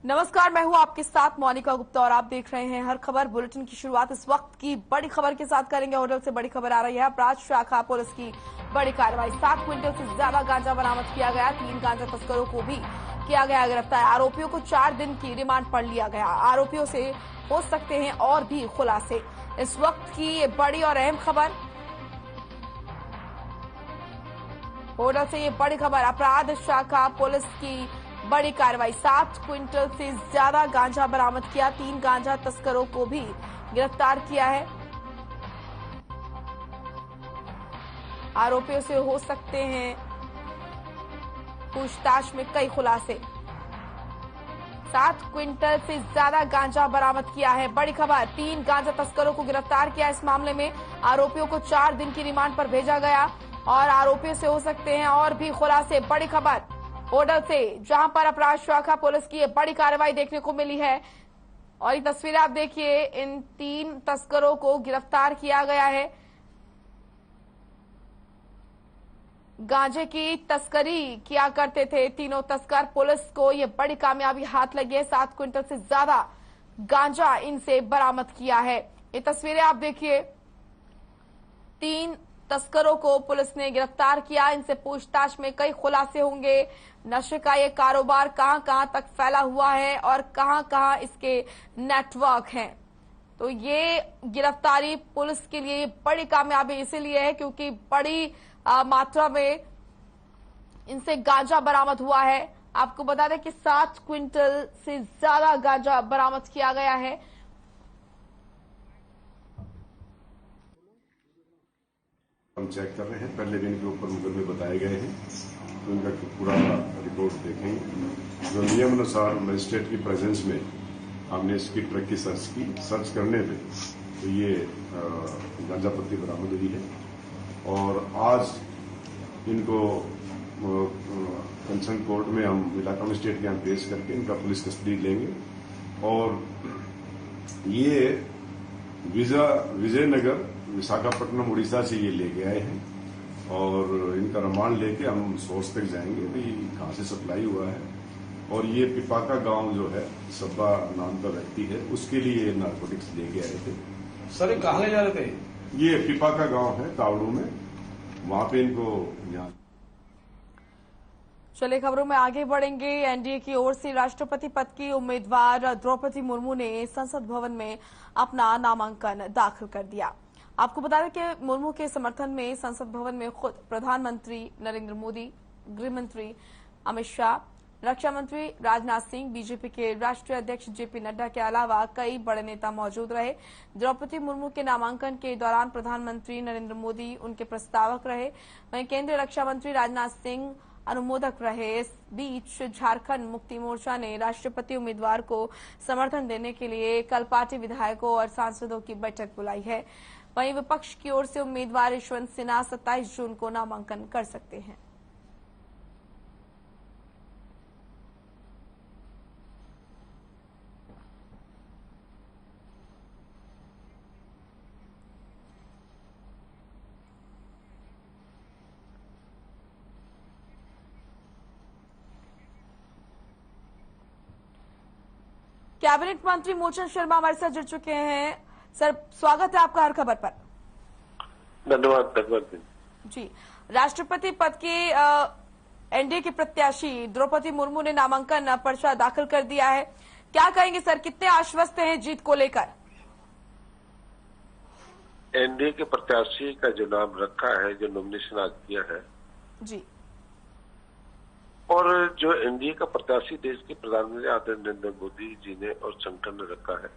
नमस्कार, मैं हूं आपके साथ मोनिका गुप्ता और आप देख रहे हैं हर खबर बुलेटिन की शुरुआत इस वक्त की बड़ी खबर के साथ करेंगे। होटल से बड़ी खबर आ रही है। अपराध शाखा पुलिस की बड़ी कार्रवाई, 7 क्विंटल से ज्यादा गांजा बरामद किया गया। 3 गांजा तस्करों को भी किया गया गिरफ्तार। आरोपियों को 4 दिन की रिमांड पर लिया गया। आरोपियों से हो सकते हैं और भी खुलासे। इस वक्त की ये बड़ी और अहम खबर, होटल से ये बड़ी खबर, अपराध शाखा पुलिस की बड़ी कार्रवाई, 7 क्विंटल से ज्यादा गांजा बरामद किया। 3 गांजा तस्करों को भी गिरफ्तार किया है। आरोपियों से हो सकते हैं पूछताछ में कई खुलासे। 7 क्विंटल से ज्यादा गांजा बरामद किया है। बड़ी खबर, 3 गांजा तस्करों को गिरफ्तार किया। इस मामले में आरोपियों को 4 दिन की रिमांड पर भेजा गया और आरोपियों से हो सकते हैं और भी खुलासे। बड़ी खबर होटल से, जहां पर अपराध शाखा पुलिस की बड़ी कार्रवाई देखने को मिली है और ये तस्वीरें आप देखिए, इन 3 तस्करों को गिरफ्तार किया गया है। गांजे की तस्करी किया करते थे तीनों तस्कर। पुलिस को ये बड़ी कामयाबी हाथ लगी है। 7 क्विंटल से ज्यादा गांजा इनसे बरामद किया है। ये तस्वीरें आप देखिए, 3 तस्करों को पुलिस ने गिरफ्तार किया। इनसे पूछताछ में कई खुलासे होंगे। नशे का ये कारोबार कहां कहां तक फैला हुआ है और कहां कहां इसके नेटवर्क हैं। तो ये गिरफ्तारी पुलिस के लिए बड़ी कामयाबी इसीलिए है क्योंकि बड़ी मात्रा में इनसे गांजा बरामद हुआ है। आपको बता दें कि 7 क्विंटल से ज्यादा गांजा बरामद किया गया है। हम चेक कर रहे हैं, पहले भी इनके ऊपर मुकदमे बताए गए हैं, तो इनका पूरा रिपोर्ट देखेंगे। जो नियम अनुसार मजिस्ट्रेट की प्रेजेंस में हमने इसकी ट्रक की सर्च करने पे तो ये गांजा पत्ती बरामद हुई है और आज इनको कंसर्न कोर्ट में हम इलाका मजिस्ट्रेट के यहाँ पेश करके इनका पुलिस कस्टडी लेंगे और ये विजयनगर विशाखापट्टनम उड़ीसा से ये लेके आए हैं और इनका रिमांड लेके हम सोर्स तक जाएंगे भी कहां से सप्लाई हुआ है। और ये पिपाका गांव जो है, सब्बा नाम का व्यक्ति है, उसके लिए नारकोटिक्स लेके आए थे। सर ये कहाँ ले जा रहे थे? ये पिपाका गांव है तावड़ू में, वहां पे इनको यहाँ। चलिए खबरों में आगे बढ़ेंगे। एनडीए की ओर से राष्ट्रपति पद की उम्मीदवार द्रौपदी मुर्मू ने संसद भवन में अपना नामांकन दाखिल कर दिया। आपको बता दें कि मुर्मू के समर्थन में संसद भवन में खुद प्रधानमंत्री नरेंद्र मोदी, गृह मंत्री अमित शाह, रक्षा मंत्री राजनाथ सिंह, बीजेपी के राष्ट्रीय अध्यक्ष जेपी नड्डा के अलावा कई बड़े नेता मौजूद रहे। द्रौपदी मुर्मू के नामांकन के दौरान प्रधानमंत्री नरेंद्र मोदी उनके प्रस्तावक रहे, वहीं केंद्रीय रक्षा मंत्री राजनाथ सिंह अनुमोदक रहे। इस बीच झारखंड मुक्ति मोर्चा ने राष्ट्रपति उम्मीदवार को समर्थन देने के लिए कल पार्टी विधायकों और सांसदों की बैठक बुलाई है। वहीं विपक्ष की ओर से उम्मीदवार यशवंत सिन्हा 27 जून को नामांकन कर सकते हैं। कैबिनेट मंत्री मूलचंद शर्मा हमारे साथ जुड़ चुके हैं। सर, स्वागत है आपका हर खबर पर। धन्यवाद जी, राष्ट्रपति पद के एनडीए की प्रत्याशी द्रौपदी मुर्मू ने नामांकन पर्चा दाखिल कर दिया है। क्या कहेंगे सर, कितने आश्वस्त हैं जीत को लेकर? एनडीए के प्रत्याशी का जो नाम रखा है, जो नॉमिनेशन आज किया है जी, और जो एनडीए का प्रत्याशी देश के प्रधानमंत्री आदरणीय नरेंद्र मोदी जी ने और संगठन ने रखा है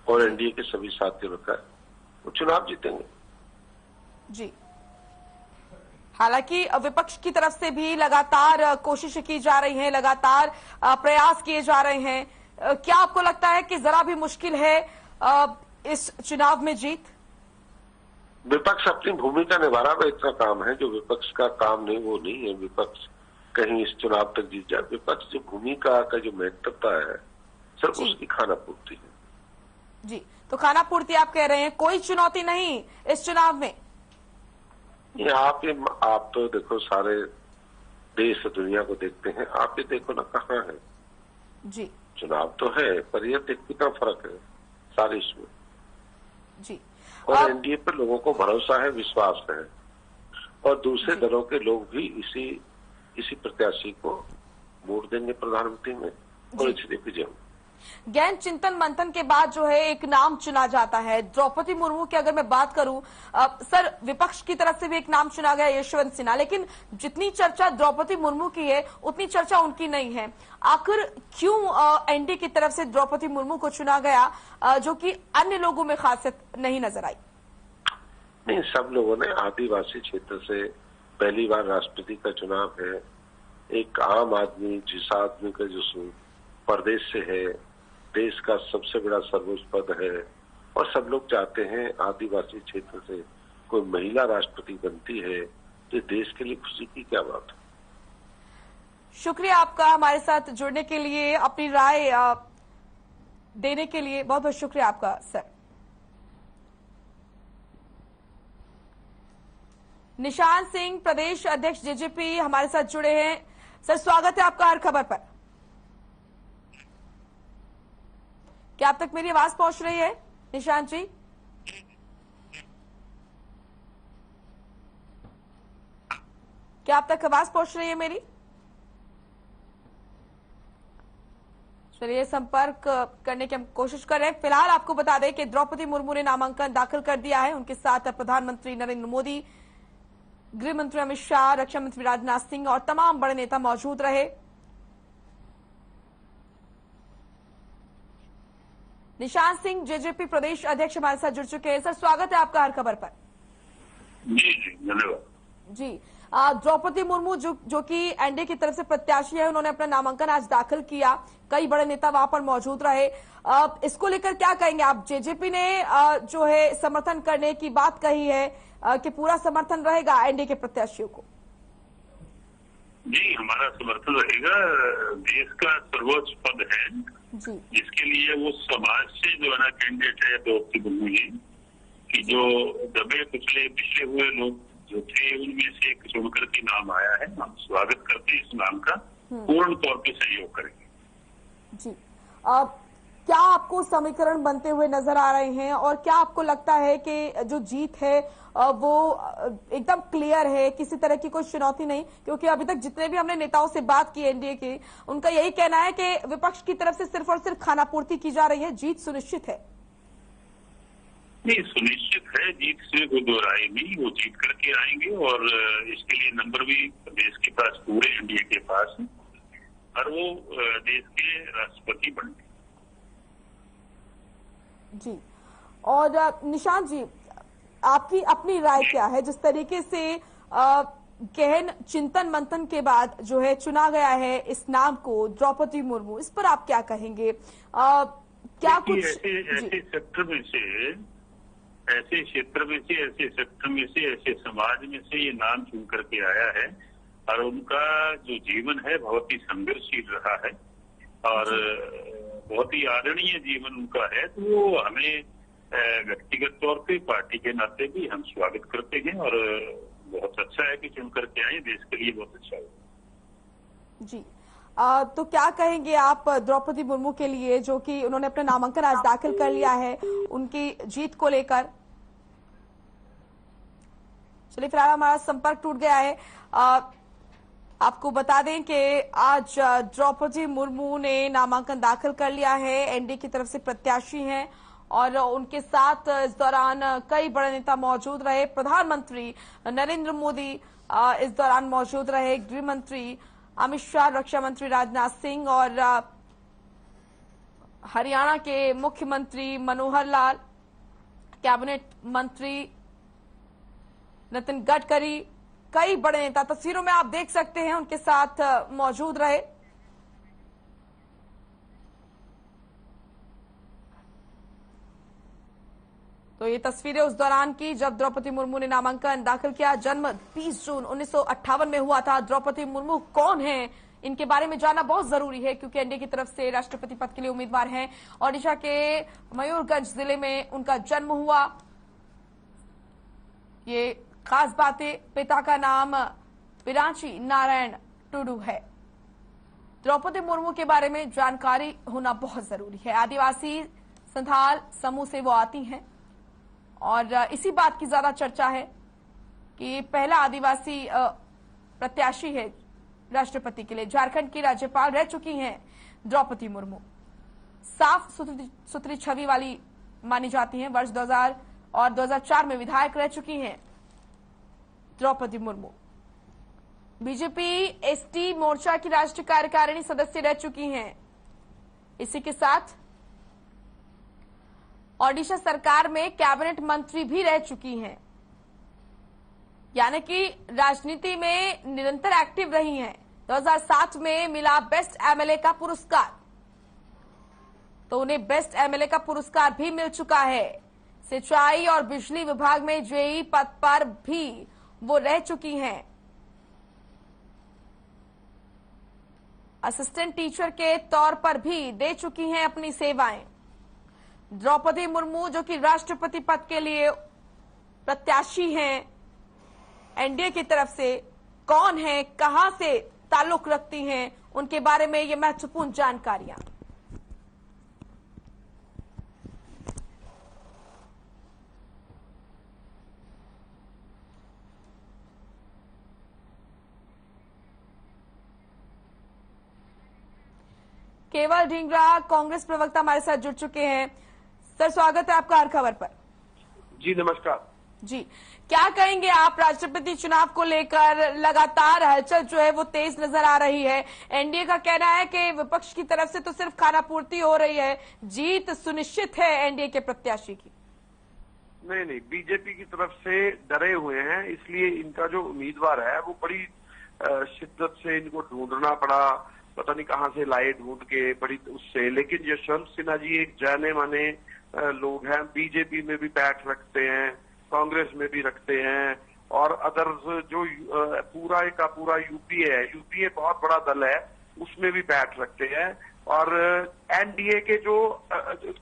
और एनडीए के सभी साथियों रखा है, वो चुनाव जीतेंगे। जी, हालांकि विपक्ष की तरफ से भी लगातार कोशिश की जा रही है, लगातार प्रयास किए जा रहे हैं। क्या आपको लगता है कि जरा भी मुश्किल है इस चुनाव में जीत? विपक्ष अपनी भूमिका निभा रहा है, इतना काम है जो विपक्ष का काम नहीं वो नहीं है। विपक्ष कहीं इस चुनाव तक जीत जाए। विपक्ष जो भूमिका का जो महत्वता है सिर्फ उसकी खाना पूर्ति है। जी, तो खाना पूर्ति आप कह रहे हैं, कोई चुनौती नहीं इस चुनाव में? आप तो देखो, सारे देश दुनिया को देखते हैं, आप ये देखो ना कहाँ है जी चुनाव तो है, पर यह कितना फर्क है सारे इसमें। जी और एनडीए पर लोगों को भरोसा है, विश्वास है, और दूसरे दलों के लोग भी इसी प्रत्याशी को वोट देंगे प्रधानमंत्री में, और इसलिए विजय होगी। गहन चिंतन मंथन के बाद जो है एक नाम चुना जाता है द्रौपदी मुर्मू की। अगर मैं बात करूं सर, विपक्ष की तरफ से भी एक नाम चुना गया यशवंत सिन्हा, लेकिन जितनी चर्चा द्रौपदी मुर्मू की है उतनी चर्चा उनकी नहीं है। आखिर क्यों एनडीए की तरफ से द्रौपदी मुर्मू को चुना गया जो कि अन्य लोगों में खासियत नहीं नजर आई? नहीं, सब लोगों ने, आदिवासी क्षेत्र से पहली बार राष्ट्रपति का चुनाव है, एक आम आदमी, जिस आदमी का जो प्रदेश से है, देश का सबसे बड़ा सर्वोच्च पद है, और सब लोग चाहते हैं आदिवासी क्षेत्र से कोई महिला राष्ट्रपति बनती है, तो देश के लिए खुशी की क्या बात है। शुक्रिया आपका हमारे साथ जुड़ने के लिए, अपनी राय देने के लिए बहुत बहुत शुक्रिया आपका सर। निशान सिंह, प्रदेश अध्यक्ष जेजेपी, हमारे साथ जुड़े हैं। सर, स्वागत है आपका हर खबर पर। क्या आप तक मेरी आवाज पहुंच रही है निशांत जी? क्या आप तक आवाज पहुंच रही है मेरी? चलिए संपर्क करने की हम कोशिश कर रहे हैं। फिलहाल आपको बता दें कि द्रौपदी मुर्मू ने नामांकन दाखिल कर दिया है। उनके साथ प्रधानमंत्री नरेंद्र मोदी, गृह मंत्री अमित शाह, रक्षा मंत्री राजनाथ सिंह और तमाम बड़े नेता मौजूद रहे। निशांत सिंह, जेजेपी प्रदेश अध्यक्ष, हमारे साथ जुड़ चुके हैं। सर, स्वागत है आपका हर खबर पर। जी धन्यवाद। जी, द्रौपदी मुर्मू जो कि एनडीए की तरफ से प्रत्याशी है, उन्होंने अपना नामांकन आज दाखिल किया। कई बड़े नेता वहां पर मौजूद रहे। इसको लेकर क्या कहेंगे आप? जेजेपी ने जो है समर्थन करने की बात कही है कि पूरा समर्थन रहेगा एनडीए के प्रत्याशियों को। जी, हमारा समर्थन रहेगा। देश का सर्वोच्च पद है जी, जिसके लिए वो समाज से जो है ना कैंडिडेट है द्रौपदी मुर्मू जी, कि जो दबे कुचले पिछले हुए लोग जो थे उनमें से एक चुनकर के नाम आया है। हम स्वागत करते हैं इस नाम का, पूर्ण तौर पे सहयोग करेंगे। जी, क्या आपको समीकरण बनते हुए नजर आ रहे हैं और क्या आपको लगता है कि जो जीत है वो एकदम क्लियर है, किसी तरह की कोई चुनौती नहीं? क्योंकि अभी तक जितने भी हमने नेताओं से बात की एनडीए की, उनका यही कहना है कि विपक्ष की तरफ से सिर्फ और सिर्फ खानापूर्ति की जा रही है, जीत सुनिश्चित है। नहीं, सुनिश्चित है जीत से कोई दो राय नहीं, वो जीत करके आएंगे और इसके लिए नंबर भी देश के पास, पूरे एनडीए के पास है, और वो देश के राष्ट्रपति बनेंगे। जी, और निशांत जी, आपकी अपनी राय क्या है? जिस तरीके से गहन चिंतन मंथन के बाद जो है चुना गया है इस नाम को द्रौपदी मुर्मू, इस पर आप क्या कहेंगे? क्या कुछ ऐसे सेक्टर में से, ऐसे क्षेत्र में से, ऐसे सेक्टर में से, ऐसे समाज में से ये नाम चुन करके आया है, और उनका जो जीवन है बहुत ही संघर्षशील रहा है और बहुत ही आदरणीय जीवन उनका है। तो वो हमें व्यक्तिगत तौर पे, पार्टी के नाते भी हम स्वागत करते हैं और बहुत अच्छा है कि चुन करके आए, देश के लिए बहुत अच्छा है। जी, तो क्या कहेंगे आप द्रौपदी मुर्मू के लिए, जो कि उन्होंने अपना नामांकन आज दाखिल कर लिया है, उनकी जीत को लेकर? चलिए, फिलहाल हमारा संपर्क टूट गया है। आपको बता दें कि आज द्रौपदी मुर्मू ने नामांकन दाखिल कर लिया है, एनडीए की तरफ से प्रत्याशी हैं और उनके साथ इस दौरान कई बड़े नेता मौजूद रहे। प्रधानमंत्री नरेंद्र मोदी इस दौरान मौजूद रहे, गृह मंत्री अमित शाह, रक्षा मंत्री राजनाथ सिंह और हरियाणा के मुख्यमंत्री मनोहर लाल, कैबिनेट मंत्री नितिन गडकरी, कई बड़े नेता तस्वीरों में आप देख सकते हैं उनके साथ मौजूद रहे। तो ये तस्वीरें उस दौरान की जब द्रौपदी मुर्मू ने नामांकन दाखिल किया। जन्म 20 जून 1958 में हुआ था। द्रौपदी मुर्मू कौन है, इनके बारे में जानना बहुत जरूरी है क्योंकि एनडीए की तरफ से राष्ट्रपति पद के लिए उम्मीदवार हैं। ओडिशा के मयूरगंज जिले में उनका जन्म हुआ। ये खास बात है, पिता का नाम पिराची नारायण टुडू है। द्रौपदी मुर्मू के बारे में जानकारी होना बहुत जरूरी है। आदिवासी संथाल समूह से वो आती हैं और इसी बात की ज्यादा चर्चा है कि पहला आदिवासी प्रत्याशी है राष्ट्रपति के लिए। झारखंड की राज्यपाल रह चुकी हैं द्रौपदी मुर्मू। साफ सुथरी छवि वाली मानी जाती हैं। वर्ष 2000 और 2004 में विधायक रह चुकी हैं द्रौपदी मुर्मू। बीजेपी एसटी मोर्चा की राष्ट्रीय कार्यकारिणी सदस्य रह चुकी हैं। इसी के साथ ओडिशा सरकार में कैबिनेट मंत्री भी रह चुकी हैं, यानी कि राजनीति में निरंतर एक्टिव रही हैं। 2007 में मिला बेस्ट एमएलए का पुरस्कार, तो उन्हें बेस्ट एमएलए का पुरस्कार भी मिल चुका है। सिंचाई और बिजली विभाग में जेई पद पर भी वो रह चुकी हैं। असिस्टेंट टीचर के तौर पर भी दे चुकी हैं अपनी सेवाएं। द्रौपदी मुर्मू जो कि राष्ट्रपति पद के लिए प्रत्याशी हैं एनडीए की तरफ से, कौन है, कहां से ताल्लुक रखती हैं, उनके बारे में ये महत्वपूर्ण जानकारियां। केवल ढींगरा कांग्रेस प्रवक्ता हमारे साथ जुड़ चुके हैं। सर, स्वागत है आपका हर खबर पर। जी नमस्कार। जी, क्या कहेंगे आप? राष्ट्रपति चुनाव को लेकर लगातार हलचल जो है वो तेज नजर आ रही है। एनडीए का कहना है कि विपक्ष की तरफ से तो सिर्फ खानापूर्ति हो रही है, जीत सुनिश्चित है एनडीए के प्रत्याशी की। नहीं, बीजेपी की तरफ से डरे हुए हैं, इसलिए इनका जो उम्मीदवार है वो बड़ी शिद्दत से इनको ढूंढना पड़ा, पता नहीं कहां से लाए ढूंढ के बड़ी उससे। लेकिन यशवंत सिन्हा जी एक जाने माने लोग हैं, बीजेपी में भी पैठ रखते हैं, कांग्रेस में भी रखते हैं, और अदर्स जो पूरा का पूरा यूपीए बहुत बड़ा दल है, उसमें भी पैठ रखते हैं। और एनडीए के जो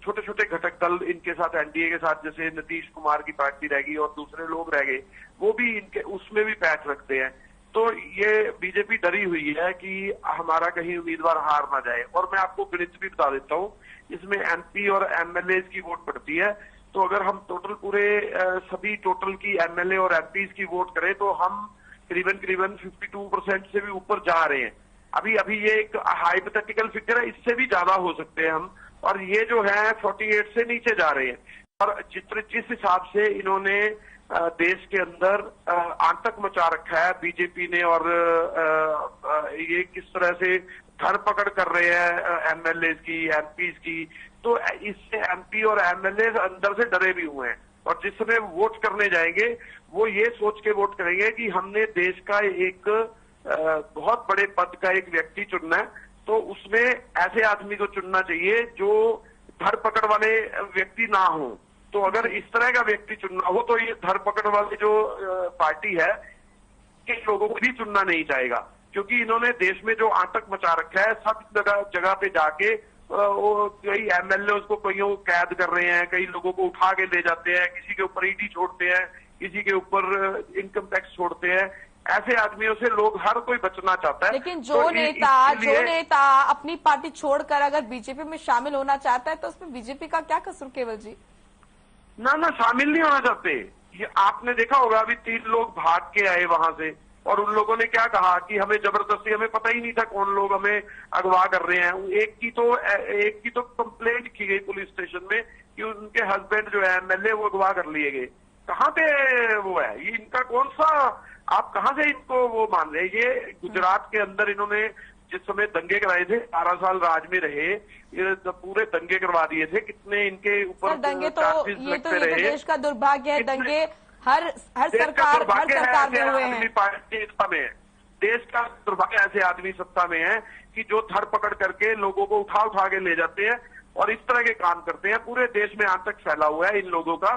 छोटे छोटे घटक दल इनके साथ, एनडीए के साथ, जैसे नीतीश कुमार की पार्टी रहेगी और दूसरे लोग रह गए, वो भी इनके उसमें भी पैठ रखते हैं। तो ये बीजेपी डरी हुई है कि हमारा कहीं उम्मीदवार हार ना जाए। और मैं आपको गणित भी बता देता हूँ, इसमें एमपी और एमएलए की वोट पड़ती है। तो अगर हम टोटल पूरे सभी टोटल की एमएलए और एमपी की वोट करें तो हम करीबन 52% से भी ऊपर जा रहे हैं। अभी ये एक हाइपोथेटिकल फिगर है, इससे भी ज्यादा हो सकते हैं हम। और ये जो है 48 से नीचे जा रहे हैं। और जिस हिसाब से इन्होंने देश के अंदर आतंक मचा रखा है बीजेपी ने, और ये किस तरह से धरपकड़ कर रहे हैं एमएलए की, एमपी की, तो इससे एमपी और एमएलए अंदर से डरे भी हुए हैं। और जिस समय वोट करने जाएंगे वो ये सोच के वोट करेंगे कि हमने देश का एक बहुत बड़े पद का एक व्यक्ति चुनना है, तो उसमें ऐसे आदमी को चुनना चाहिए जो धरपकड़ वाले व्यक्ति ना हो। तो अगर इस तरह का व्यक्ति चुनना हो तो ये धरपकड़ वाली जो पार्टी है के लोगों को भी चुनना नहीं चाहेगा, क्योंकि इन्होंने देश में जो आतंक मचा रखा है, सब जगह पे जाके वो कई एमएलए उसको कईयों को कैद कर रहे हैं, कई लोगों को उठा के ले जाते हैं, किसी के ऊपर ईडी छोड़ते हैं, किसी के ऊपर इनकम टैक्स छोड़ते हैं। ऐसे आदमियों से लोग हर कोई बचना चाहता है। लेकिन जो नेता अपनी पार्टी छोड़कर अगर बीजेपी में शामिल होना चाहता है तो उसमें बीजेपी का क्या कसूर? केवल जी ना शामिल नहीं होना चाहते। ये आपने देखा होगा, अभी 3 लोग भाग के आए वहां से, और उन लोगों ने क्या कहा कि हमें जबरदस्ती, हमें पता ही नहीं था कौन लोग हमें अगवा कर रहे हैं। एक की तो कंप्लेंट की गई पुलिस स्टेशन में कि उनके हस्बैंड जो है एमएलए, वो अगवा कर लिए गए। कहाँ पे वो है? ये इनका कौन सा, आप कहाँ से इनको वो मान रहे हैं? ये गुजरात के अंदर इन्होंने जिस समय दंगे कराए थे, 12 साल राज में रहे, ये पूरे दंगे करवा दिए थे। कितने इनके ऊपर दंगे तो ये तो देश का दुर्भाग्य है। दंगे हर सरकार में हुए हैं। सत्ता में है, देश का दुर्भाग्य ऐसे आदमी सत्ता में है कि जो धरपकड़ करके लोगों को उठा के ले जाते हैं और इस तरह के काम करते हैं। पूरे देश में आतंक फैला हुआ है इन लोगों का।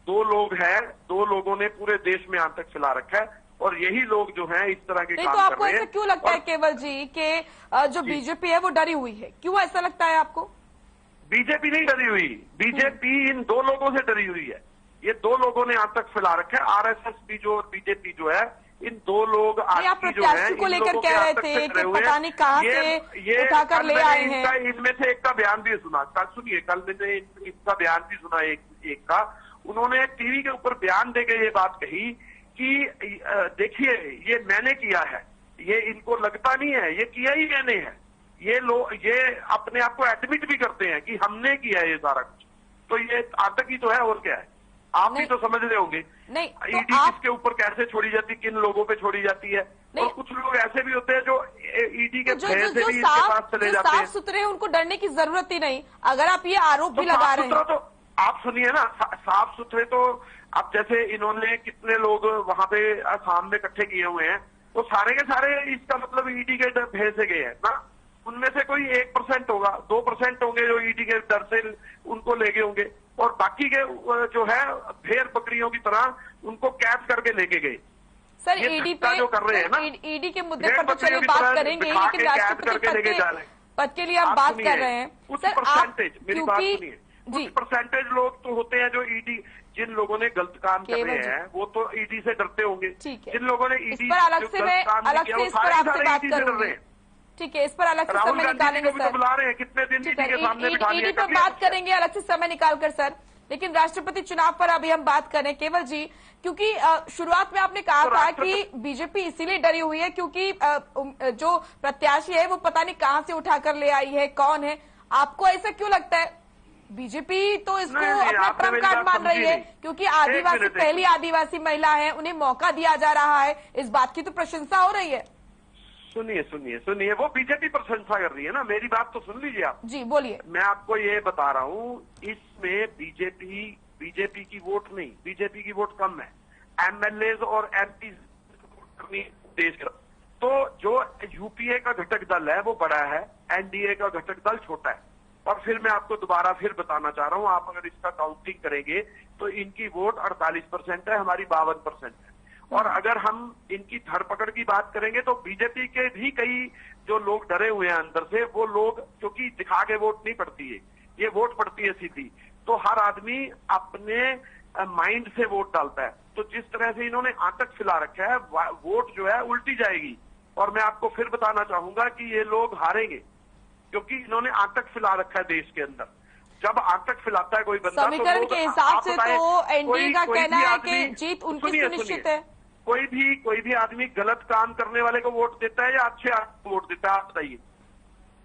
2 लोग हैं, 2 लोगों ने पूरे देश में आतंक फैला रखा है, और यही लोग जो हैं इस तरह के काम कर रहे हैं। तो आपको ऐसा क्यों लगता है केवल जी कि जो बीजेपी है वो डरी हुई है? क्यों ऐसा लगता है आपको? बीजेपी नहीं डरी हुई, बीजेपी इन 2 लोगों से डरी हुई है। ये 2 लोगों ने आतंक फैला रखा है। आरएसएस भी जो, बीजेपी जो है, इन दो लोग आप आज की जो है प्रत्याशी को इन लेकर लोगों के कह रहे आज तक थे से कि खड़े हुए पता नहीं कहाँ ये से उठाकर ले आए हैं। इनमें से एक का बयान भी सुना, कल सुनिए, कल मैंने इनका बयान भी सुना एक का। उन्होंने टीवी के ऊपर बयान देके ये बात कही कि देखिए ये मैंने किया है, ये इनको लगता नहीं है, ये किया ही मैंने है। ये लोग ये अपने आप को एडमिट भी करते हैं कि हमने किया है ये सारा कुछ। तो ये आतंकी तो है और क्या है, आप भी तो समझ रहे होंगे। नहीं तो ईडी किसके ऊपर कैसे छोड़ी जाती, किन लोगों पे छोड़ी जाती है। और कुछ लोग ऐसे भी होते हैं जो ईडी के भय से भी इसके पास चले जाते हैं। साफ सुथरे हैं उनको डरने की जरूरत ही नहीं। अगर आप ये आरोप भी लगा रहे हैं तो आप सुनिए ना, साफ सुथरे तो अब जैसे इन्होंने कितने लोग वहां पे आसाम में इकट्ठे किए हुए हैं, तो सारे के सारे इसका मतलब ईडी के भय से गए हैं ना। उनमें से कोई 1% होगा, 2% होंगे जो ईडी के डर से उनको ले गए होंगे, और बाकी के जो है भेड़ बकरियों की तरह उनको कैद करके लेके गए। सर ईडी पे जो कर रहे हैं ना, ईडी के मुद्दे पर तो चलिए बात करेंगे, लेकिन राष्ट्रपति पद के लिए हम बात कर रहे हैं। कुछ परसेंटेज, मेरी बात सुनिए, कुछ परसेंटेज लोग तो होते हैं जो ईडी, जिन लोगों ने गलत काम कर रहे हैं वो तो ईडी से डरते होंगे। जिन लोगों ने ईडी अलग से इस पर आपसे बात कर रहे हैं। ठीक है, इस पर अलग से समय निकालेंगे सर। बुला रहे हैं कितने दिन ईडी के सामने बिठा दिया। ईडी पर बात करेंगे अलग से समय निकालकर सर, लेकिन राष्ट्रपति चुनाव पर अभी हम बात करें केवल जी, क्योंकि शुरुआत में आपने कहा था कि बीजेपी इसीलिए डरी हुई है क्योंकि जो प्रत्याशी है वो पता नहीं कहां से उठाकर ले आई है, कौन है। आपको ऐसा क्यों लगता है? बीजेपी तो इसको अपना ट्रम्प कार्ड मान रही है क्योंकि आदिवासी पहली आदिवासी महिला है, उन्हें मौका दिया जा रहा है, इस बात की तो प्रशंसा हो रही है। सुनिए, वो बीजेपी प्रशंसा कर रही है ना, मेरी बात तो सुन लीजिए आप। जी बोलिए। मैं आपको ये बता रहा हूँ, इसमें बीजेपी की वोट नहीं, बीजेपी की वोट कम है। एमएलए और एमपी देश का, तो जो यूपीए का घटक दल है वो बड़ा है, एनडीए का घटक दल छोटा है। और फिर मैं आपको दोबारा फिर बताना चाह रहा हूँ, आप अगर इसका काउंटिंग करेंगे तो इनकी वोट 48% है, हमारी 52% है। और अगर हम इनकी धरपकड़ की बात करेंगे तो बीजेपी के भी कई जो लोग डरे हुए हैं अंदर से, वो लोग, क्योंकि दिखा के वोट नहीं पड़ती है, ये वोट पड़ती है सीधी, तो हर आदमी अपने माइंड से वोट डालता है। तो जिस तरह से इन्होंने आतंक फैला रखा है, वोट जो है उल्टी जाएगी। और मैं आपको फिर बताना चाहूंगा कि ये लोग हारेंगे क्योंकि इन्होंने आतंक फैला रखा है देश के अंदर। जब आतंक फैलाता है कोई बंदा, समीकरण के हिसाब से तो एनडीए का कहना है कि जीत उनकी सुनिश्चित है। कोई भी आदमी गलत काम करने वाले को वोट देता है या अच्छे आदमी को वोट देता है, आप बताइए।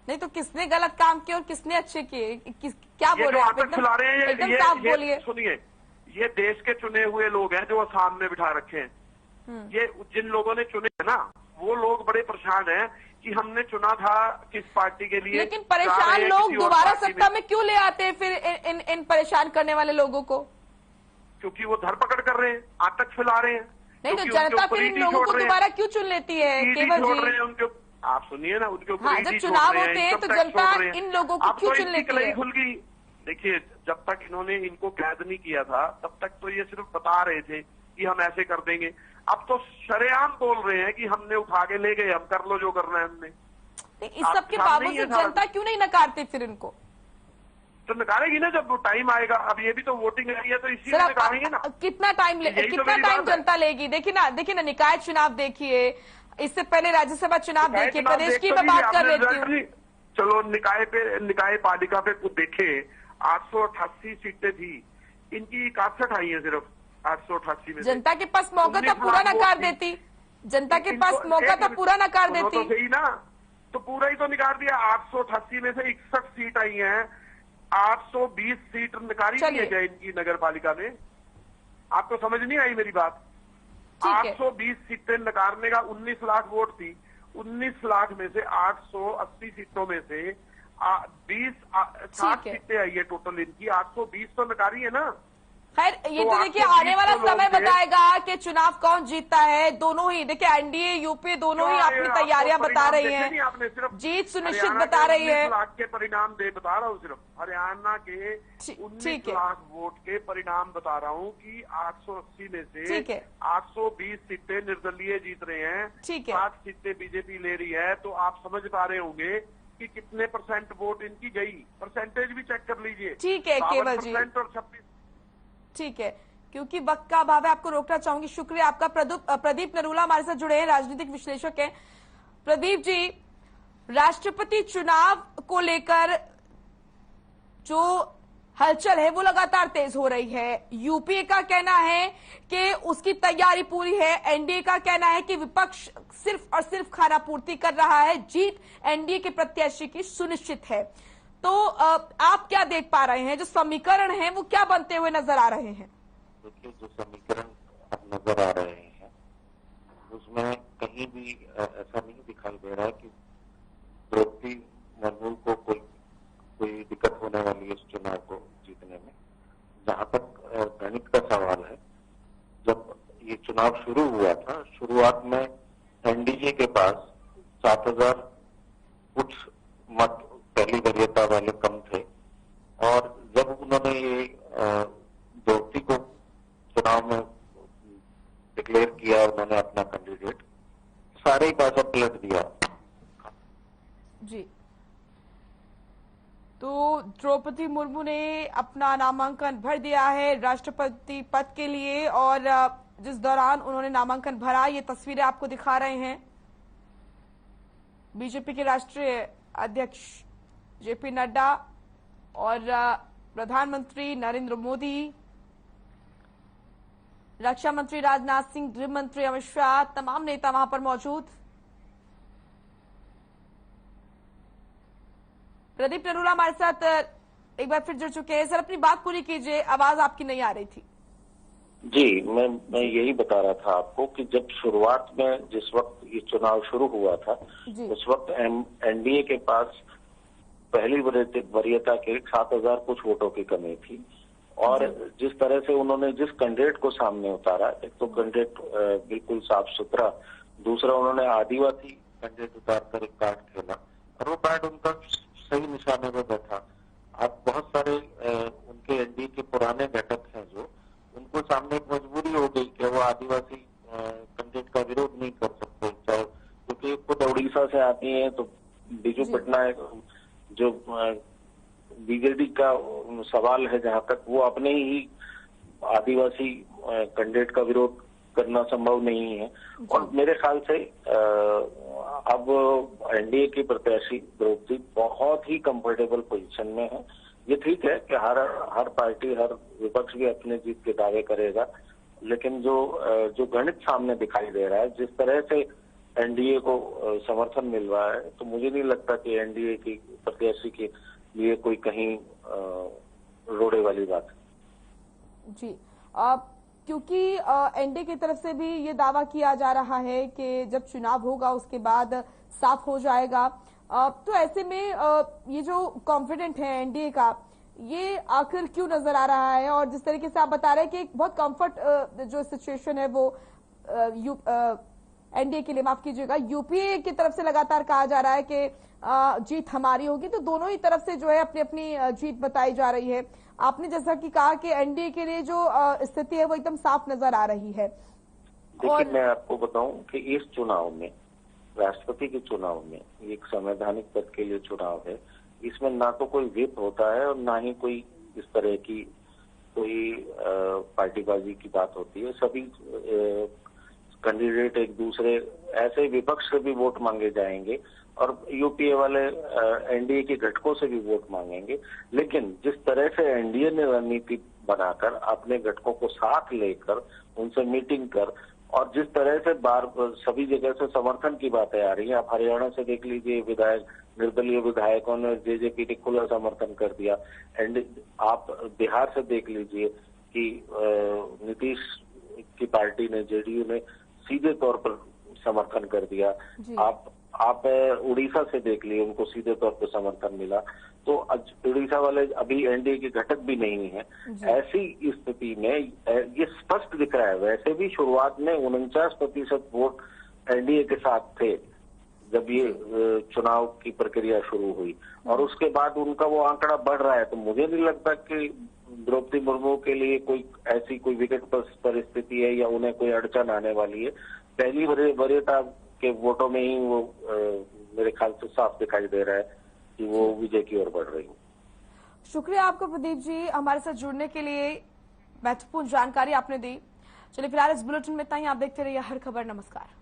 नहीं तो किसने गलत काम किए और किसने अच्छे किए, क्या बोल रहे हैं? आतंक फैला रहे हैं एकदम साफ बोलिए। सुनिए, ये देश के चुने हुए लोग हैं जो असम में बिठा रखे हैं। ये जिन लोगों ने चुने हैं ना, वो लोग बड़े परेशान हैं कि हमने चुना था किस पार्टी के लिए। लेकिन परेशान लोग दोबारा सत्ता में क्यों ले आते हैं फिर इन परेशान करने वाले लोगों को? क्योंकि वो धरपकड़ कर रहे हैं, आतंक फैला रहे हैं। नहीं तो जनता फिर इन लोगों को दोबारा क्यों चुन लेती है? केवल जी उनके, आप सुनिए ना, उनके ऊपर जब चुनाव होते हैं तो जनता इन लोगों को क्यों चुन लेती है? खुल गई। देखिए, जब तक इन्होंने इनको कैद नहीं किया था तब तक तो ये सिर्फ बता रहे थे कि हम ऐसे कर देंगे। अब तो शरेआम बोल रहे हैं कि हमने उठा के ले गए, हम कर लो जो करना है हमने। इस सब के बावजूद जनता क्यों नहीं नकारती फिर इनको? तो नकारेगी ना जब टाइम आएगा। अब ये भी तो वोटिंग आई है तो इसी में नकारेंगे ना। कितना टाइम जनता लेगी? देखिए ना निकाय चुनाव देखिए, इससे पहले राज्यसभा चुनाव देखिए, प्रदेश की मैं बात कर लेती हूँ। चलो निकाय पालिका पे देखे, 888 सीटें थी, इनकी 61 आई है सिर्फ 888 में। जनता के पास मौका था पूरा नकार देती, जनता के पास मौका था पूरा नकार देती। सही ना, तो पूरा ही तो नकार दिया। 888 में से 61 सीट आई है, 820 सीट नकारी नहीं है क्या इनकी नगर पालिका में? आपको समझ नहीं आई मेरी बात? 820 सीटें नकारने का 19 लाख वोट थी, 19 लाख में से 880 सीटों में से 60 सीटें आई है टोटल इनकी, 820 तो नकारी है ना। खैर ये तो देखिए आने वाला समय बताएगा कि चुनाव कौन जीतता है। दोनों ही देखिए एनडीए यूपी दोनों ही अपनी तैयारियां बता रही हैं, जीत सुनिश्चित बता रही है। 19 लाख के परिणाम बता रहा हूँ, सिर्फ हरियाणा के 19 लाख वोट के परिणाम बता रहा हूँ कि 880 में से 820 सीटें निर्दलीय जीत रहे हैं, 60 सीटें बीजेपी ले रही है। तो आप समझ पा रहे होंगे कि कितने % वोट इनकी गई। परसेंटेज भी चेक कर लीजिए। ठीक है केवल जी, और 26। ठीक है क्योंकि वक्त का अभाव है, आपको रोकना चाहूंगी। शुक्रिया आपका। प्रदीप नरूला हमारे साथ जुड़े हैं, राजनीतिक विश्लेषक हैं। प्रदीप जी, राष्ट्रपति चुनाव को लेकर जो हलचल है वो लगातार तेज हो रही है। यूपीए का कहना है कि उसकी तैयारी पूरी है, एनडीए का कहना है कि विपक्ष सिर्फ और सिर्फ खाना पूर्ति कर रहा है, जीत एनडीए के प्रत्याशी की सुनिश्चित है। तो आप क्या देख पा रहे हैं, जो समीकरण हैं वो क्या बनते हुए नजर आ रहे हैं? देखिए, जो समीकरण अब नजर आ रहे हैं उसमें कहीं भी ऐसा नहीं दिखाई दे रहा है कि द्रौपदी मुर्मू को कोई दिक्कत होने वाली है इस चुनाव को जीतने में। जहां तक गणित का सवाल है, जब ये चुनाव शुरू हुआ था, शुरुआत में एनडीए के पास 7,000 कुछ मत पहली वरीयता वाले कम थे, और जब उन्होंने ये द्रौपदी को चुनाव में डिक्लेयर किया, उन्होंने अपना कैंडिडेट, सारे ही पासा पलट दिया जी। तो द्रौपदी मुर्मू ने अपना नामांकन भर दिया है राष्ट्रपति पद के लिए, और जिस दौरान उन्होंने नामांकन भरा, ये तस्वीरें आपको दिखा रहे हैं। बीजेपी के राष्ट्रीय अध्यक्ष जेपी नड्डा और प्रधानमंत्री नरेंद्र मोदी, रक्षा मंत्री राजनाथ सिंह, गृह मंत्री अमित शाह, तमाम नेता वहां पर मौजूद। प्रदीप नरूला हमारे साथ एक बार फिर जुड़ चुके हैं। सर, अपनी बात पूरी कीजिए, आवाज आपकी नहीं आ रही थी। जी, मैं यही बता रहा था आपको कि जब शुरुआत में जिस वक्त ये चुनाव शुरू हुआ था, उस वक्त एनडीए के पास पहली वरीयता के 7,000 कुछ वोटों की कमी थी, और जिस तरह से उन्होंने जिस कैंडिडेट को सामने उतारा, एक तो कैंडिडेट बिल्कुल साफ सुथरा, दूसरा उन्होंने आदिवासी कैंडिडेट उतार कर एक कार्ड खेला, और वो कार्ड उनका सही निशाने में बैठा। अब बहुत सारे उनके एनडीए के पुराने घटक हैं जो, उनको सामने एक मजबूरी हो गई कि वो आदिवासी कैंडिडेट का विरोध नहीं कर सकते, चाहे क्योंकि खुद उड़ीसा से आती हैं, तो बीजू पटनायक जो बीजेडी का सवाल है जहां तक, वो अपने ही आदिवासी कैंडिडेट का विरोध करना संभव नहीं है। और मेरे ख्याल से अब एनडीए की प्रत्याशी द्रौपदी बहुत ही कंफर्टेबल पोजीशन में है। ये ठीक है कि हर पार्टी, हर विपक्ष भी अपने जीत के दावे करेगा, लेकिन जो गणित सामने दिखाई दे रहा है, जिस तरह से एनडीए को समर्थन मिल रहा है, तो मुझे नहीं लगता कि एनडीए की प्रत्याशी के लिए कोई कहीं रोड़े वाली बात है। जी, क्योंकि एनडीए की तरफ से भी ये दावा किया जा रहा है कि जब चुनाव होगा उसके बाद साफ हो जाएगा, तो ऐसे में ये जो कॉन्फिडेंट है एनडीए का, ये आखिर क्यों नजर आ रहा है? और जिस तरीके से आप बता रहे हैं कि एक बहुत कंफर्ट जो सिचुएशन है वो एनडीए के लिए, माफ कीजिएगा, यूपीए की तरफ से लगातार कहा जा रहा है कि जीत हमारी होगी, तो दोनों ही तरफ से जो है अपनी अपनी जीत बताई जा रही है। आपने जैसा कि कहा कि एनडीए के लिए जो स्थिति है वो एकदम साफ नजर आ रही है। देखिए, मैं आपको बताऊं कि इस चुनाव में, राष्ट्रपति के चुनाव में, एक संवैधानिक पद के लिए चुनाव है, इसमें ना तो कोई व्हिप होता है और ना ही कोई इस तरह की कोई पार्टीबाजी की बात होती है। सभी कैंडिडेट एक दूसरे, ऐसे विपक्ष से भी वोट मांगे जाएंगे और यूपीए वाले एनडीए के घटकों से भी वोट मांगेंगे। लेकिन जिस तरह से एनडीए ने रणनीति बनाकर अपने घटकों को साथ लेकर उनसे मीटिंग कर, और जिस तरह से सभी जगह से समर्थन की बातें आ रही हैं, आप हरियाणा से देख लीजिए, विधायक, निर्दलीय विधायकों ने जेजेपी ने खुला समर्थन कर दिया, एंड आप बिहार से देख लीजिए कि नीतीश की पार्टी ने, जेडीयू ने सीधे तौर पर समर्थन कर दिया। आप उड़ीसा से देख लिए, उनको सीधे तौर पर समर्थन मिला। तो उड़ीसा वाले अभी एनडीए के घटक भी नहीं है। ऐसी स्थिति में ये स्पष्ट दिख रहा है। वैसे भी शुरुआत में 49% वोट एनडीए के साथ थे जब ये चुनाव की प्रक्रिया शुरू हुई, और उसके बाद उनका वो आंकड़ा बढ़ रहा है। तो मुझे नहीं लगता कि द्रौपदी मुर्मू के लिए कोई ऐसी कोई विकट परिस्थिति है या उन्हें कोई अड़चन आने वाली है। पहली वरीयता के वोटों में ही वो मेरे ख्याल से साफ दिखाई दे रहा है कि वो विजय की ओर बढ़ रही है। शुक्रिया आपका प्रदीप जी, हमारे साथ जुड़ने के लिए। महत्वपूर्ण जानकारी आपने दी। चलिए फिलहाल इस बुलेटिन में इतना ही। आप देखते रहिए हर खबर। नमस्कार।